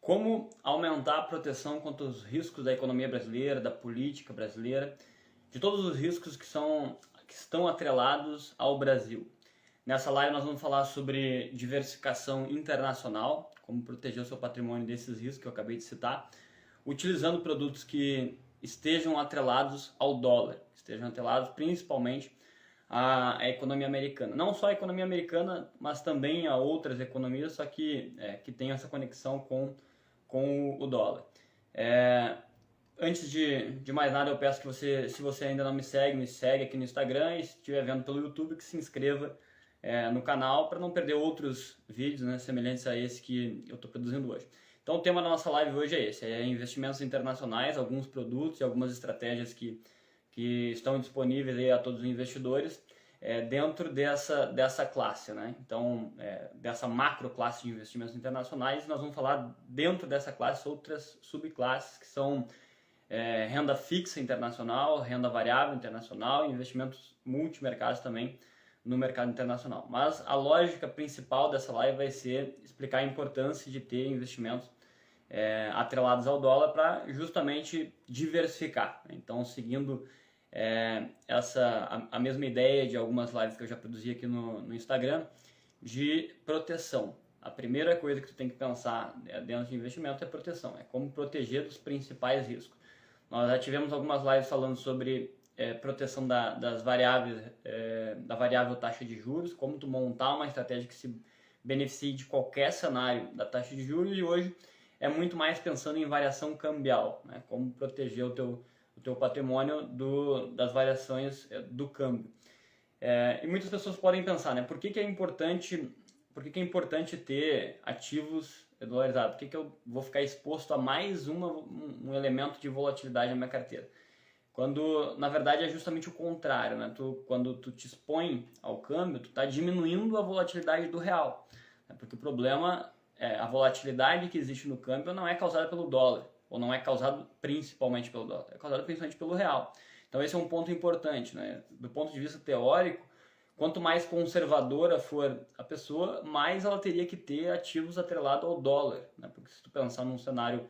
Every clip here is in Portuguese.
Como aumentar a proteção contra os riscos da economia brasileira, da política brasileira, de todos os riscos que estão atrelados ao Brasil. Nessa live nós vamos falar sobre diversificação internacional, como proteger o seu patrimônio desses riscos que eu acabei de citar, utilizando produtos que estejam atrelados ao dólar, que estejam atrelados principalmente à economia americana. Não só a economia americana, mas também a outras economias, só que tenham essa conexão com o dólar. Antes de mais nada, eu peço que você, se você ainda não me segue aqui no Instagram, e se estiver vendo pelo YouTube, que se inscreva no canal para não perder outros vídeos, né, semelhantes a esse que eu estou produzindo hoje. Então o tema da nossa live hoje é esse, investimentos internacionais, alguns produtos e algumas estratégias que estão disponíveis aí a todos os investidores dentro dessa classe, né? Então, dessa macro classe de investimentos internacionais, nós vamos falar dentro dessa classe outras subclasses que são renda fixa internacional, renda variável internacional e investimentos multimercados também no mercado internacional. Mas a lógica principal dessa live vai ser explicar a importância de ter investimentos atrelados ao dólar para justamente diversificar. Então, seguindo a mesma ideia de algumas lives que eu já produzi aqui no Instagram, de proteção. A primeira coisa que tu tem que pensar dentro de investimento é proteção, é como proteger dos principais riscos. Nós já tivemos algumas lives falando sobre proteção das variáveis, da variável taxa de juros, como tu montar uma estratégia que se beneficie de qualquer cenário da taxa de juros, e hoje é muito mais pensando em variação cambial, né? Como proteger o teu patrimônio das variações do câmbio. E muitas pessoas podem pensar, né? Por que é importante ter ativos dolarizados? Por que eu vou ficar exposto a mais um elemento de volatilidade na minha carteira? Quando, na verdade, é justamente o contrário, né? Quando tu te expõe ao câmbio, tu está diminuindo a volatilidade do real, né? Porque o problema a volatilidade que existe no câmbio não é causada pelo dólar, ou não é causado principalmente pelo dólar, é causado principalmente pelo real. Então esse é um ponto importante, né? Do ponto de vista teórico, quanto mais conservadora for a pessoa, mais ela teria que ter ativos atrelados ao dólar, né? Porque se tu pensar num cenário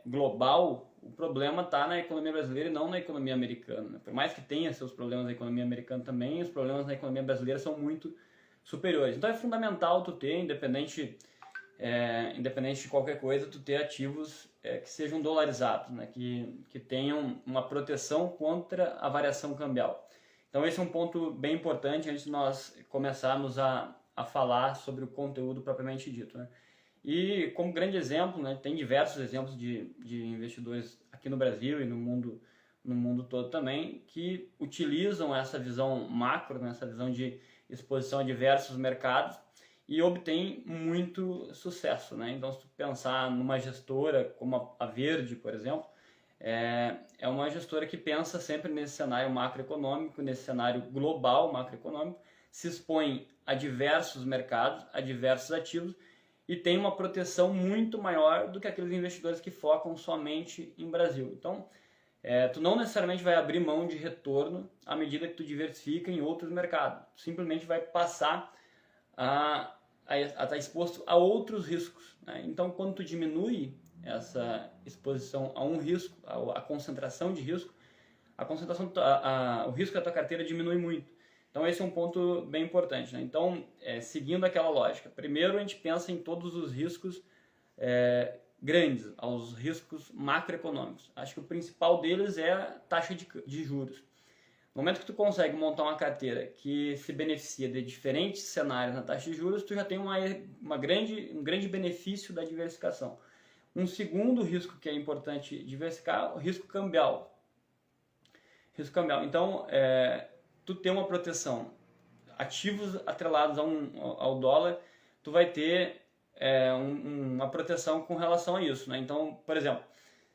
global, o problema está na economia brasileira e não na economia americana, né? Por mais que tenha seus problemas na economia americana também, os problemas na economia brasileira são muito superiores. Então é fundamental tu ter, independente de qualquer coisa, tu ter ativos que sejam dolarizados, né? que tenham uma proteção contra a variação cambial. Então esse é um ponto bem importante antes de nós começarmos a falar sobre o conteúdo propriamente dito, né? E como grande exemplo, né, tem diversos exemplos de investidores aqui no Brasil e no mundo todo também, que utilizam essa visão macro, né, essa visão de exposição a diversos mercados, e obtém muito sucesso, né? Então, se tu pensar numa gestora como a Verde, por exemplo, é uma gestora que pensa sempre nesse cenário macroeconômico, nesse cenário global macroeconômico, se expõe a diversos mercados, a diversos ativos, e tem uma proteção muito maior do que aqueles investidores que focam somente em Brasil. Então, tu não necessariamente vai abrir mão de retorno à medida que tu diversifica em outros mercados. Tu simplesmente vai passar a estar exposto a outros riscos, né? Então, quando tu diminui essa exposição a um risco, a concentração de risco, o risco da tua carteira diminui muito. Então, esse é um ponto bem importante, né? Então, seguindo aquela lógica, primeiro a gente pensa em todos os riscos grandes, aos riscos macroeconômicos. Acho que o principal deles é a taxa de juros. No momento que tu consegue montar uma carteira que se beneficia de diferentes cenários na taxa de juros, tu já tem um grande benefício da diversificação. Um segundo risco que é importante diversificar é o risco cambial. Então, tu tem uma proteção. Ativos atrelados ao dólar, tu vai ter uma proteção com relação a isso, né? Então, por exemplo,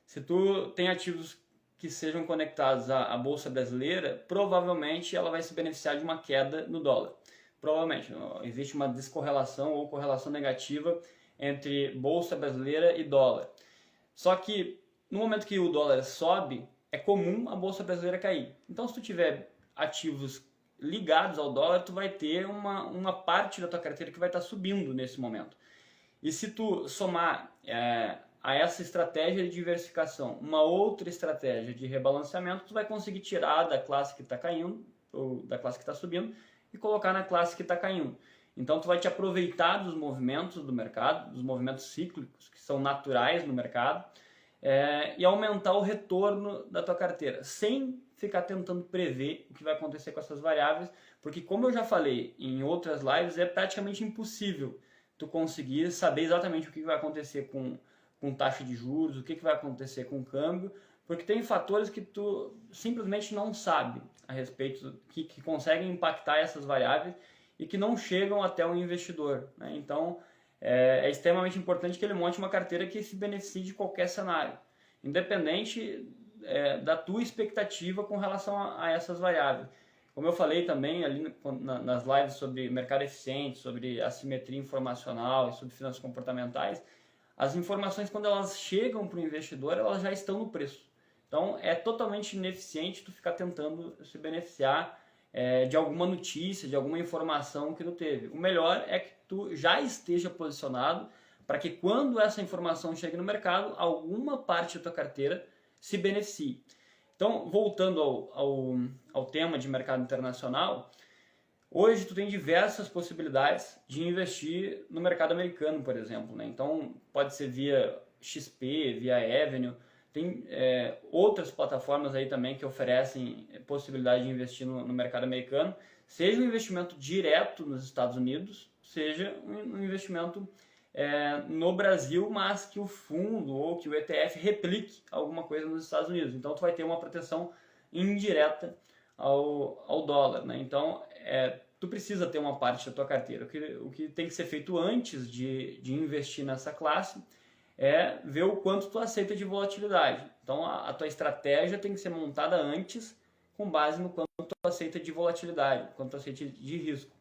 se tu tem ativos que sejam conectados à Bolsa Brasileira, provavelmente ela vai se beneficiar de uma queda no dólar. Provavelmente. Existe uma descorrelação ou correlação negativa entre Bolsa Brasileira e dólar. Só que no momento que o dólar sobe, é comum a Bolsa Brasileira cair. Então, se tu tiver ativos ligados ao dólar, tu vai ter uma parte da tua carteira que vai estar subindo nesse momento. E se tu somar a essa estratégia de diversificação uma outra estratégia de rebalanceamento, tu vai conseguir tirar da classe que está caindo, ou da classe que está subindo, e colocar na classe que está caindo. Então tu vai te aproveitar dos movimentos do mercado, dos movimentos cíclicos que são naturais no mercado, e aumentar o retorno da tua carteira, sem ficar tentando prever o que vai acontecer com essas variáveis, porque como eu já falei em outras lives, é praticamente impossível tu conseguir saber exatamente o que vai acontecer com taxa de juros, o que vai acontecer com o câmbio, porque tem fatores que tu simplesmente não sabe a respeito, que conseguem impactar essas variáveis e que não chegam até o investidor, né? Então, é extremamente importante que ele monte uma carteira que se beneficie de qualquer cenário, independente da tua expectativa com relação a essas variáveis. Como eu falei também ali nas lives sobre mercado eficiente, sobre assimetria informacional e sobre finanças comportamentais, as informações, quando elas chegam para o investidor, elas já estão no preço. Então, é totalmente ineficiente tu ficar tentando se beneficiar de alguma notícia, de alguma informação que tu teve. O melhor é que tu já esteja posicionado para que quando essa informação chegue no mercado, alguma parte da tua carteira se beneficie. Então, voltando ao tema de mercado internacional, hoje tu tem diversas possibilidades de investir no mercado americano, por exemplo, né? Então, pode ser via XP, via Avenue, tem outras plataformas aí também que oferecem possibilidade de investir no mercado americano, seja um investimento direto nos Estados Unidos, seja um investimento no Brasil, mas que o fundo ou que o ETF replique alguma coisa nos Estados Unidos. Então, tu vai ter uma proteção indireta ao dólar, né? Então, tu precisa ter uma parte da tua carteira. O que tem que ser feito antes de investir nessa classe é ver o quanto tu aceita de volatilidade. Então, a tua estratégia tem que ser montada antes com base no quanto tu aceita de volatilidade, quanto tu aceita de risco.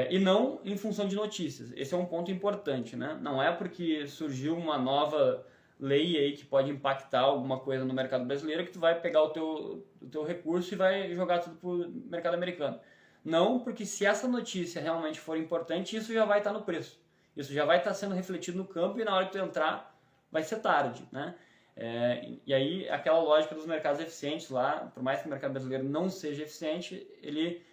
E não em função de notícias. Esse é um ponto importante, né? Não é porque surgiu uma nova lei aí que pode impactar alguma coisa no mercado brasileiro que tu vai pegar o teu recurso e vai jogar tudo para o mercado americano. Não, porque se essa notícia realmente for importante, isso já vai estar no preço. Isso já vai estar sendo refletido no campo e na hora que tu entrar vai ser tarde, né? E aí aquela lógica dos mercados eficientes lá, por mais que o mercado brasileiro não seja eficiente, ele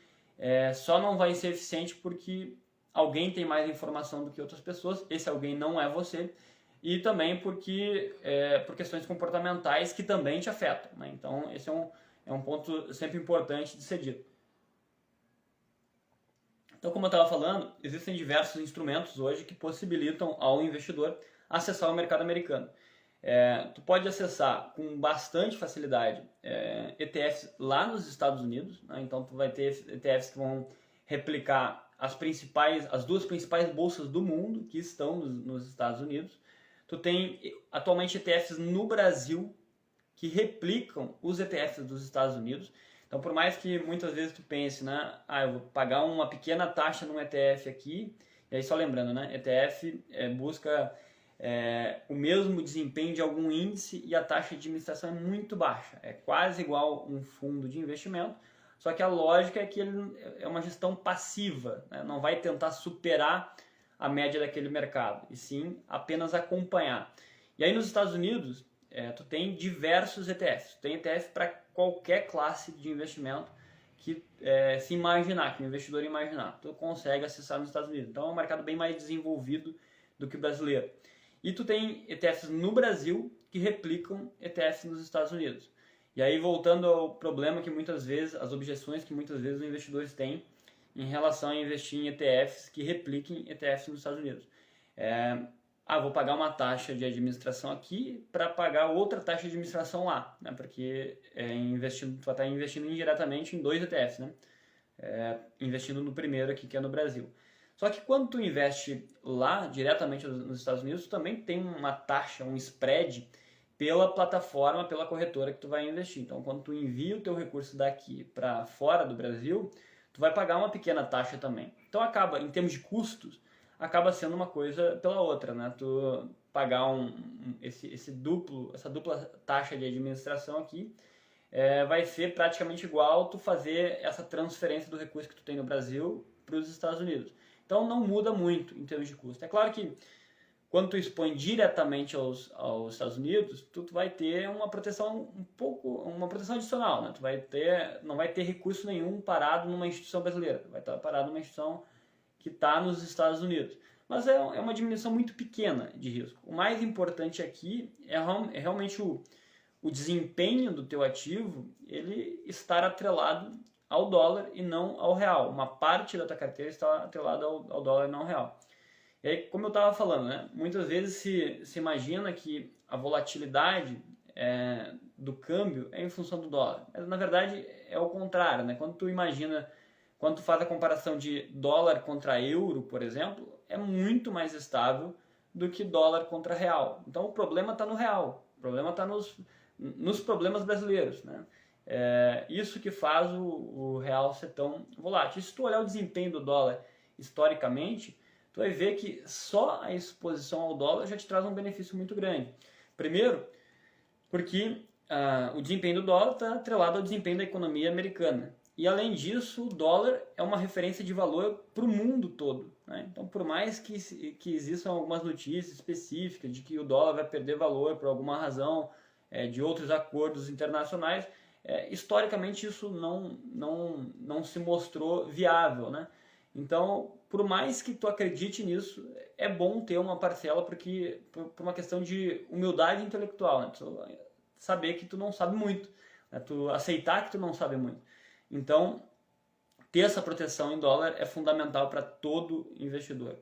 só não vai ser eficiente porque alguém tem mais informação do que outras pessoas, esse alguém não é você, e também por questões comportamentais que também te afetam, né? Então esse é um ponto sempre importante de ser dito. Então, como eu estava falando, existem diversos instrumentos hoje que possibilitam ao investidor acessar o mercado americano. Tu pode acessar com bastante facilidade ETFs lá nos Estados Unidos, né? Então tu vai ter ETFs que vão replicar as duas principais bolsas do mundo que estão nos Estados Unidos. Tu tem atualmente ETFs no Brasil que replicam os ETFs dos Estados Unidos. Então, por mais que muitas vezes tu pense, né, eu vou pagar uma pequena taxa num ETF aqui, e aí só lembrando, né, ETF busca o mesmo desempenho de algum índice e a taxa de administração é muito baixa, é quase igual um fundo de investimento, só que a lógica é que ele é uma gestão passiva, né, não vai tentar superar a média daquele mercado, e sim apenas acompanhar. E aí nos Estados Unidos, tu tem diversos ETFs, tu tem ETF para qualquer classe de investimento que se imaginar, que o investidor imaginar, tu consegue acessar nos Estados Unidos. Então é um mercado bem mais desenvolvido do que o brasileiro. E tu tem ETFs no Brasil que replicam ETFs nos Estados Unidos. E aí voltando ao problema que muitas vezes, as objeções que muitas vezes os investidores têm em relação a investir em ETFs que repliquem ETFs nos Estados Unidos. Vou pagar uma taxa de administração aqui para pagar outra taxa de administração lá, né? Porque tu vai estar investindo indiretamente em dois ETFs, né? Investindo no primeiro aqui, que é no Brasil. Só que quando tu investe lá, diretamente nos Estados Unidos, tu também tem uma taxa, um spread pela plataforma, pela corretora que tu vai investir. Então, quando tu envia o teu recurso daqui para fora do Brasil, tu vai pagar uma pequena taxa também. Então, acaba, em termos de custos, acaba sendo uma coisa pela outra, né? Tu pagar essa dupla taxa de administração aqui vai ser praticamente igual tu fazer essa transferência do recurso que tu tem no Brasil para os Estados Unidos. Então não muda muito em termos de custo. É claro que quando tu expõe diretamente aos Estados Unidos, tu vai ter uma proteção uma proteção adicional, né? Não vai ter recurso nenhum parado numa instituição brasileira, vai estar parado numa instituição que está nos Estados Unidos. Mas é uma diminuição muito pequena de risco. O mais importante aqui é realmente o desempenho do teu ativo, ele estar atrelado ao dólar e não ao real. Uma parte da tua carteira está atrelada ao dólar e não ao real. E aí, como eu estava falando, né, muitas vezes se imagina que a volatilidade do câmbio é em função do dólar. Mas, na verdade, é o contrário. Né? Quando tu faz a comparação de dólar contra euro, por exemplo, é muito mais estável do que dólar contra real. Então, o problema está no real. O problema está nos problemas brasileiros. Né? Isso que faz o real ser tão volátil. E se tu olhar o desempenho do dólar historicamente, tu vai ver que só a exposição ao dólar já te traz um benefício muito grande. Primeiro, porque o desempenho do dólar está atrelado ao desempenho da economia americana. E além disso, o dólar é uma referência de valor para o mundo todo. Né? Então, por mais que existam algumas notícias específicas de que o dólar vai perder valor por alguma razão, de outros acordos internacionais, historicamente isso não se mostrou viável. Né? Então, por mais que tu acredite nisso, é bom ter uma parcela por uma questão de humildade intelectual, né? Tu saber que tu não sabe muito, né? Tu aceitar que tu não sabe muito. Então, ter essa proteção em dólar é fundamental para todo investidor,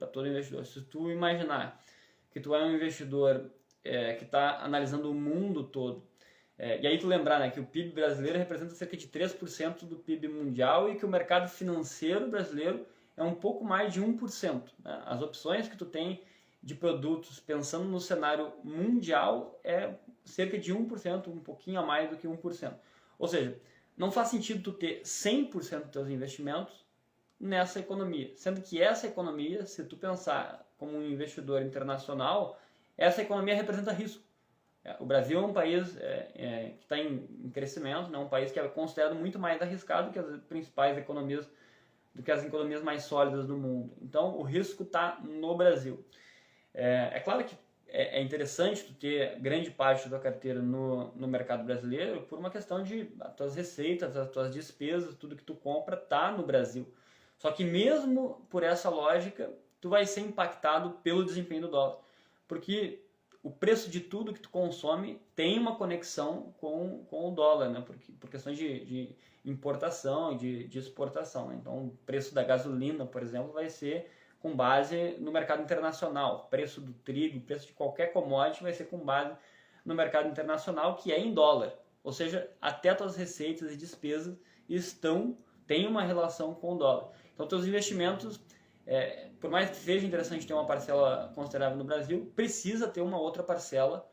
Se tu imaginar que tu é um investidor que está analisando o mundo todo, e aí tu lembrar, né, que o PIB brasileiro representa cerca de 3% do PIB mundial e que o mercado financeiro brasileiro é um pouco mais de 1%. Né? As opções que tu tem de produtos pensando no cenário mundial é cerca de 1%, um pouquinho a mais do que 1%. Ou seja, não faz sentido tu ter 100% dos teus investimentos nessa economia. Sendo que essa economia, se tu pensar como um investidor internacional, essa economia representa risco. O Brasil é um país que está em crescimento, né? Um país que é considerado muito mais arriscado que as principais economias, do que as economias mais sólidas do mundo. Então, o risco está no Brasil. É claro que é interessante tu ter grande parte da tua carteira no mercado brasileiro por uma questão de as tuas receitas, as tuas despesas, tudo que tu compra está no Brasil. Só que mesmo por essa lógica, tu vai ser impactado pelo desempenho do dólar. Porque o preço de tudo que tu consome tem uma conexão com o dólar, né? Por questões de importação e de exportação. Né? Então, o preço da gasolina, por exemplo, vai ser com base no mercado internacional. O preço do trigo, o preço de qualquer commodity vai ser com base no mercado internacional, que é em dólar. Ou seja, até as tuas receitas e despesas têm uma relação com o dólar. Então, teus investimentos, por mais que seja interessante ter uma parcela considerável no Brasil, precisa ter uma outra parcela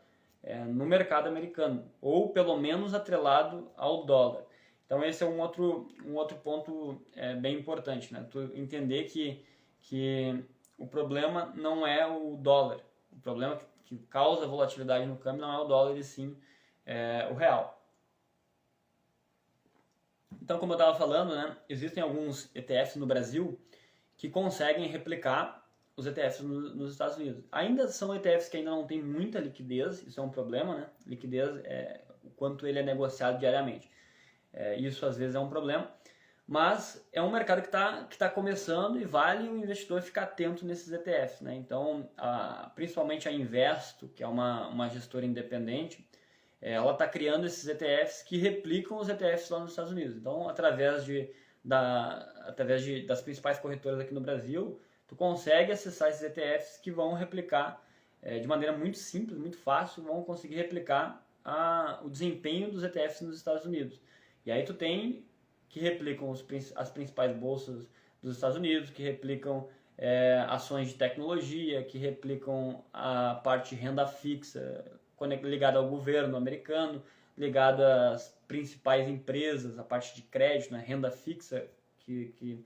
no mercado americano, ou pelo menos atrelado ao dólar. Então esse é um outro ponto bem importante, né? Tu entender que o problema não é o dólar, o problema que causa volatilidade no câmbio não é o dólar e sim o real. Então, como eu estava falando, né, existem alguns ETFs no Brasil que conseguem replicar os ETFs nos Estados Unidos. Ainda são ETFs que ainda não têm muita liquidez, isso é um problema, né? Liquidez é o quanto ele é negociado diariamente. Isso às vezes é um problema, mas é um mercado que tá começando e vale o investidor ficar atento nesses ETFs. Né? Então, principalmente a Investo, que é uma gestora independente, ela está criando esses ETFs que replicam os ETFs lá nos Estados Unidos. Então, através das principais corretoras aqui no Brasil, tu consegue acessar esses ETFs que vão replicar de maneira muito simples, muito fácil, vão conseguir replicar o desempenho dos ETFs nos Estados Unidos. E aí tu tem que replicam as principais bolsas dos Estados Unidos, que replicam ações de tecnologia, que replicam a parte de renda fixa ligada ao governo americano, ligada às principais empresas, a parte de crédito, né, renda fixa, que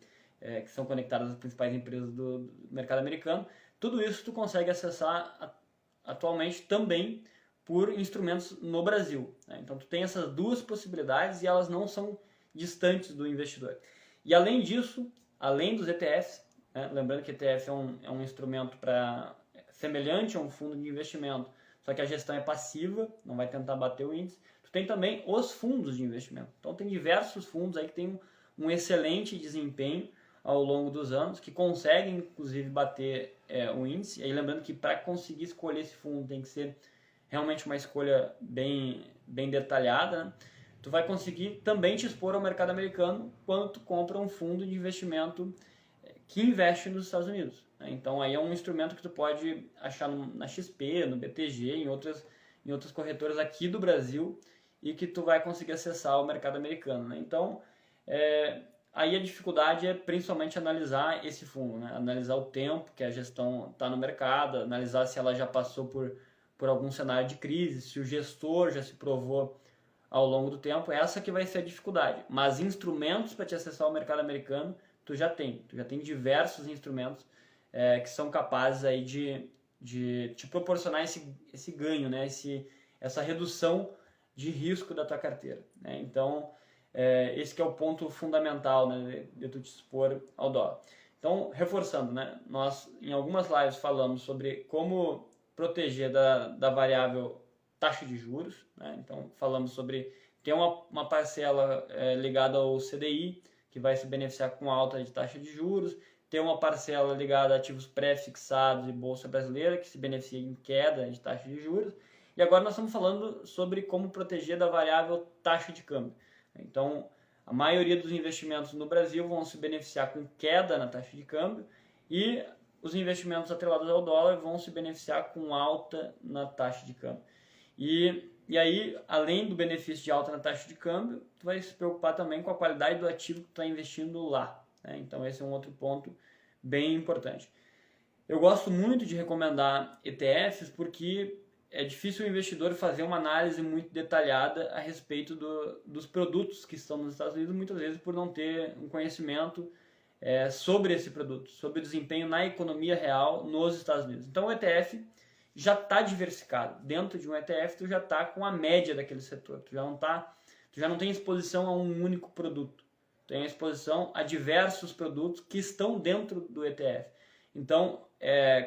são conectadas às principais empresas do mercado americano. Tudo isso tu consegue acessar atualmente também por instrumentos no Brasil. Né? Então tu tem essas duas possibilidades e elas não são distantes do investidor. E além disso, além dos ETFs, né? Lembrando que ETF é um instrumento para semelhante a um fundo de investimento, só que a gestão é passiva, não vai tentar bater o índice. Tu tem também os fundos de investimento. Então tem diversos fundos aí que tem um excelente desempenho ao longo dos anos, que conseguem inclusive bater o índice. E aí lembrando que para conseguir escolher esse fundo tem que ser realmente uma escolha bem detalhada, né? Tu vai conseguir também te expor ao mercado americano quando tu compra um fundo de investimento que investe nos Estados Unidos, né? Então aí é um instrumento que tu pode achar na XP, no BTG, em outras corretoras aqui do Brasil, e que tu vai conseguir acessar o mercado americano, né? Então aí a dificuldade é principalmente analisar esse fundo, né? Analisar o tempo que a gestão está no mercado, analisar se ela já passou por algum cenário de crise, se o gestor já se provou ao longo do tempo. Essa que vai ser a dificuldade. Mas instrumentos para te acessar o mercado americano, tu já tem diversos instrumentos que são capazes aí de te proporcionar esse ganho, né? Essa redução de risco da tua carteira, né? Então, esse que é o ponto fundamental, né, de tu te expor ao dólar. Então, reforçando, né, nós em algumas lives falamos sobre como proteger da variável taxa de juros, né? Então, falamos sobre ter uma parcela ligada ao CDI, que vai se beneficiar com alta de taxa de juros, ter uma parcela ligada a ativos pré-fixados e Bolsa Brasileira, que se beneficia em queda de taxa de juros. E agora nós estamos falando sobre como proteger da variável taxa de câmbio. Então, a maioria dos investimentos no Brasil vão se beneficiar com queda na taxa de câmbio e os investimentos atrelados ao dólar vão se beneficiar com alta na taxa de câmbio. E aí, além do benefício de alta na taxa de câmbio, tu vai se preocupar também com a qualidade do ativo que tu está investindo lá, né? Então esse é um outro ponto bem importante. Eu gosto muito de recomendar ETFs porque é difícil o investidor fazer uma análise muito detalhada a respeito dos produtos que estão nos Estados Unidos, muitas vezes por não ter um conhecimento sobre esse produto, sobre o desempenho na economia real nos Estados Unidos. Então o ETF já está diversificado. Dentro de um ETF, tu já está com a média daquele setor. Tu já não tem exposição a um único produto. Tu tem exposição a diversos produtos que estão dentro do ETF. Então,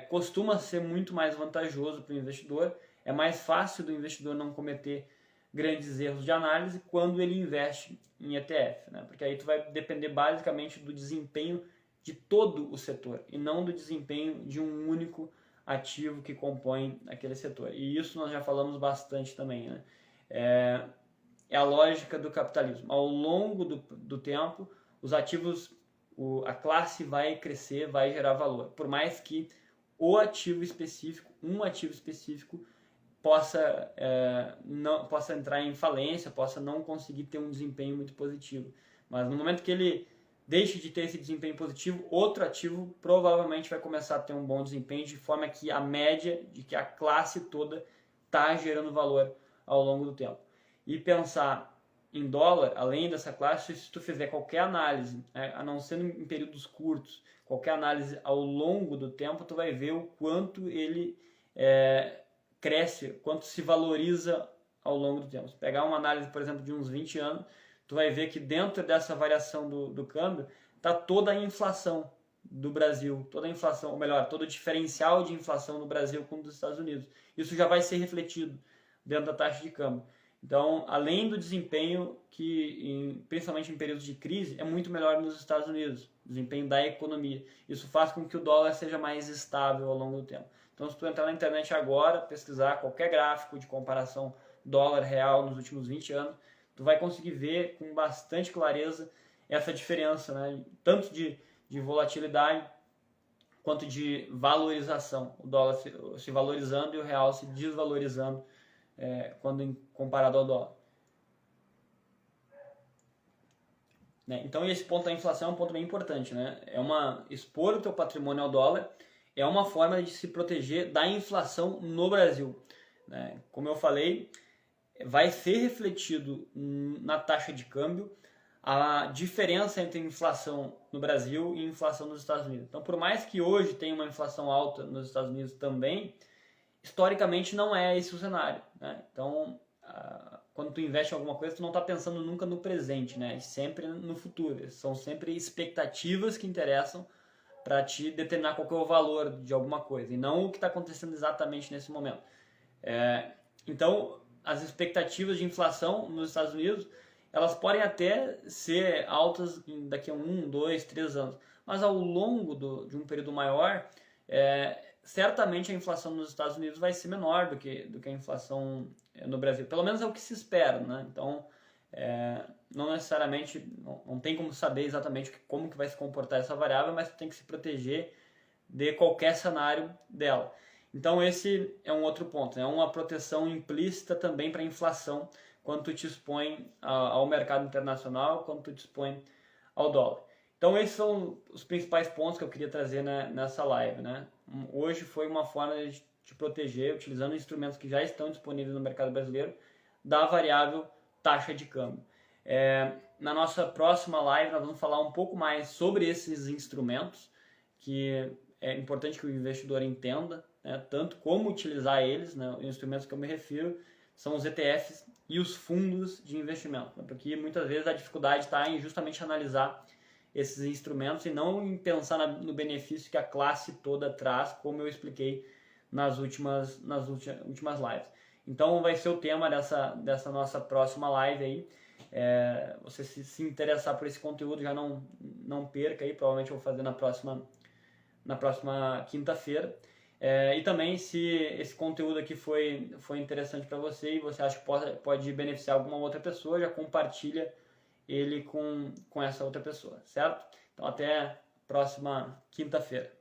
costuma ser muito mais vantajoso para o investidor. É mais fácil do investidor não cometer grandes erros de análise quando ele investe em ETF, né? Porque aí tu vai depender basicamente do desempenho de todo o setor e não do desempenho de um único ativo que compõe aquele setor. E isso nós já falamos bastante também, né? É a lógica do capitalismo. Ao longo do tempo, os ativos, a classe vai crescer, vai gerar valor. Por mais que um ativo específico, possa entrar em falência, possa não conseguir ter um desempenho muito positivo. Mas no momento que ele deixe de ter esse desempenho positivo, outro ativo provavelmente vai começar a ter um bom desempenho, de forma que a média, de que a classe toda está gerando valor ao longo do tempo. E pensar em dólar, além dessa classe, se tu fizer qualquer análise, a não ser em períodos curtos, qualquer análise ao longo do tempo, tu vai ver o quanto ele cresce, quanto se valoriza ao longo do tempo. Se pegar uma análise, por exemplo, de uns 20 anos, tu vai ver que dentro dessa variação do câmbio está toda a inflação do Brasil, toda a inflação, ou melhor, todo o diferencial de inflação no Brasil com dos Estados Unidos. Isso já vai ser refletido dentro da taxa de câmbio. Então, além do desempenho que, principalmente em períodos de crise, é muito melhor nos Estados Unidos, desempenho da economia. Isso faz com que o dólar seja mais estável ao longo do tempo. Então, se tu entrar na internet agora, pesquisar qualquer gráfico de comparação dólar real nos últimos 20 anos, tu vai conseguir ver com bastante clareza essa diferença, né? Tanto de volatilidade quanto de valorização. O dólar se valorizando e o real se desvalorizando quando comparado ao dólar. Né? Então esse ponto da inflação é um ponto bem importante, né? Expor o teu patrimônio ao dólar é uma forma de se proteger da inflação no Brasil, né? Como eu falei, vai ser refletido na taxa de câmbio a diferença entre inflação no Brasil e inflação nos Estados Unidos. Então, por mais que hoje tenha uma inflação alta nos Estados Unidos também, historicamente não é esse o cenário, né? Então, quando tu investe em alguma coisa, tu não está pensando nunca no presente, né? Sempre no futuro. São sempre expectativas que interessam para te determinar qual que é o valor de alguma coisa, e não o que está acontecendo exatamente nesse momento. Então, as expectativas de inflação nos Estados Unidos, elas podem até ser altas daqui a 1, 2, 3 anos, mas ao longo de um período maior, certamente a inflação nos Estados Unidos vai ser menor do que a inflação no Brasil. Pelo menos é o que se espera, né? Então, não necessariamente, não tem como saber exatamente como que vai se comportar essa variável, mas tem que se proteger de qualquer cenário dela. Então esse é um outro ponto, é uma proteção implícita também para a inflação quando tu te expõe ao mercado internacional, quando tu te expõe ao dólar. Então esses são os principais pontos que eu queria trazer nessa live, né? Hoje foi uma forma de te proteger utilizando instrumentos que já estão disponíveis no mercado brasileiro da variável taxa de câmbio. Na nossa próxima live nós vamos falar um pouco mais sobre esses instrumentos, que é importante que o investidor entenda, né, tanto como utilizar eles, né, os instrumentos que eu me refiro são os ETFs e os fundos de investimento, né, porque muitas vezes a dificuldade está em justamente analisar esses instrumentos e não em pensar no benefício que a classe toda traz, como eu expliquei nas últimas lives. Então vai ser o tema dessa nossa próxima live aí. Você se interessar por esse conteúdo, já não perca aí, provavelmente eu vou fazer na próxima quinta-feira. E também, se esse conteúdo aqui foi interessante para você e você acha que pode beneficiar alguma outra pessoa, já compartilha ele com essa outra pessoa, certo? Então até a próxima quinta-feira.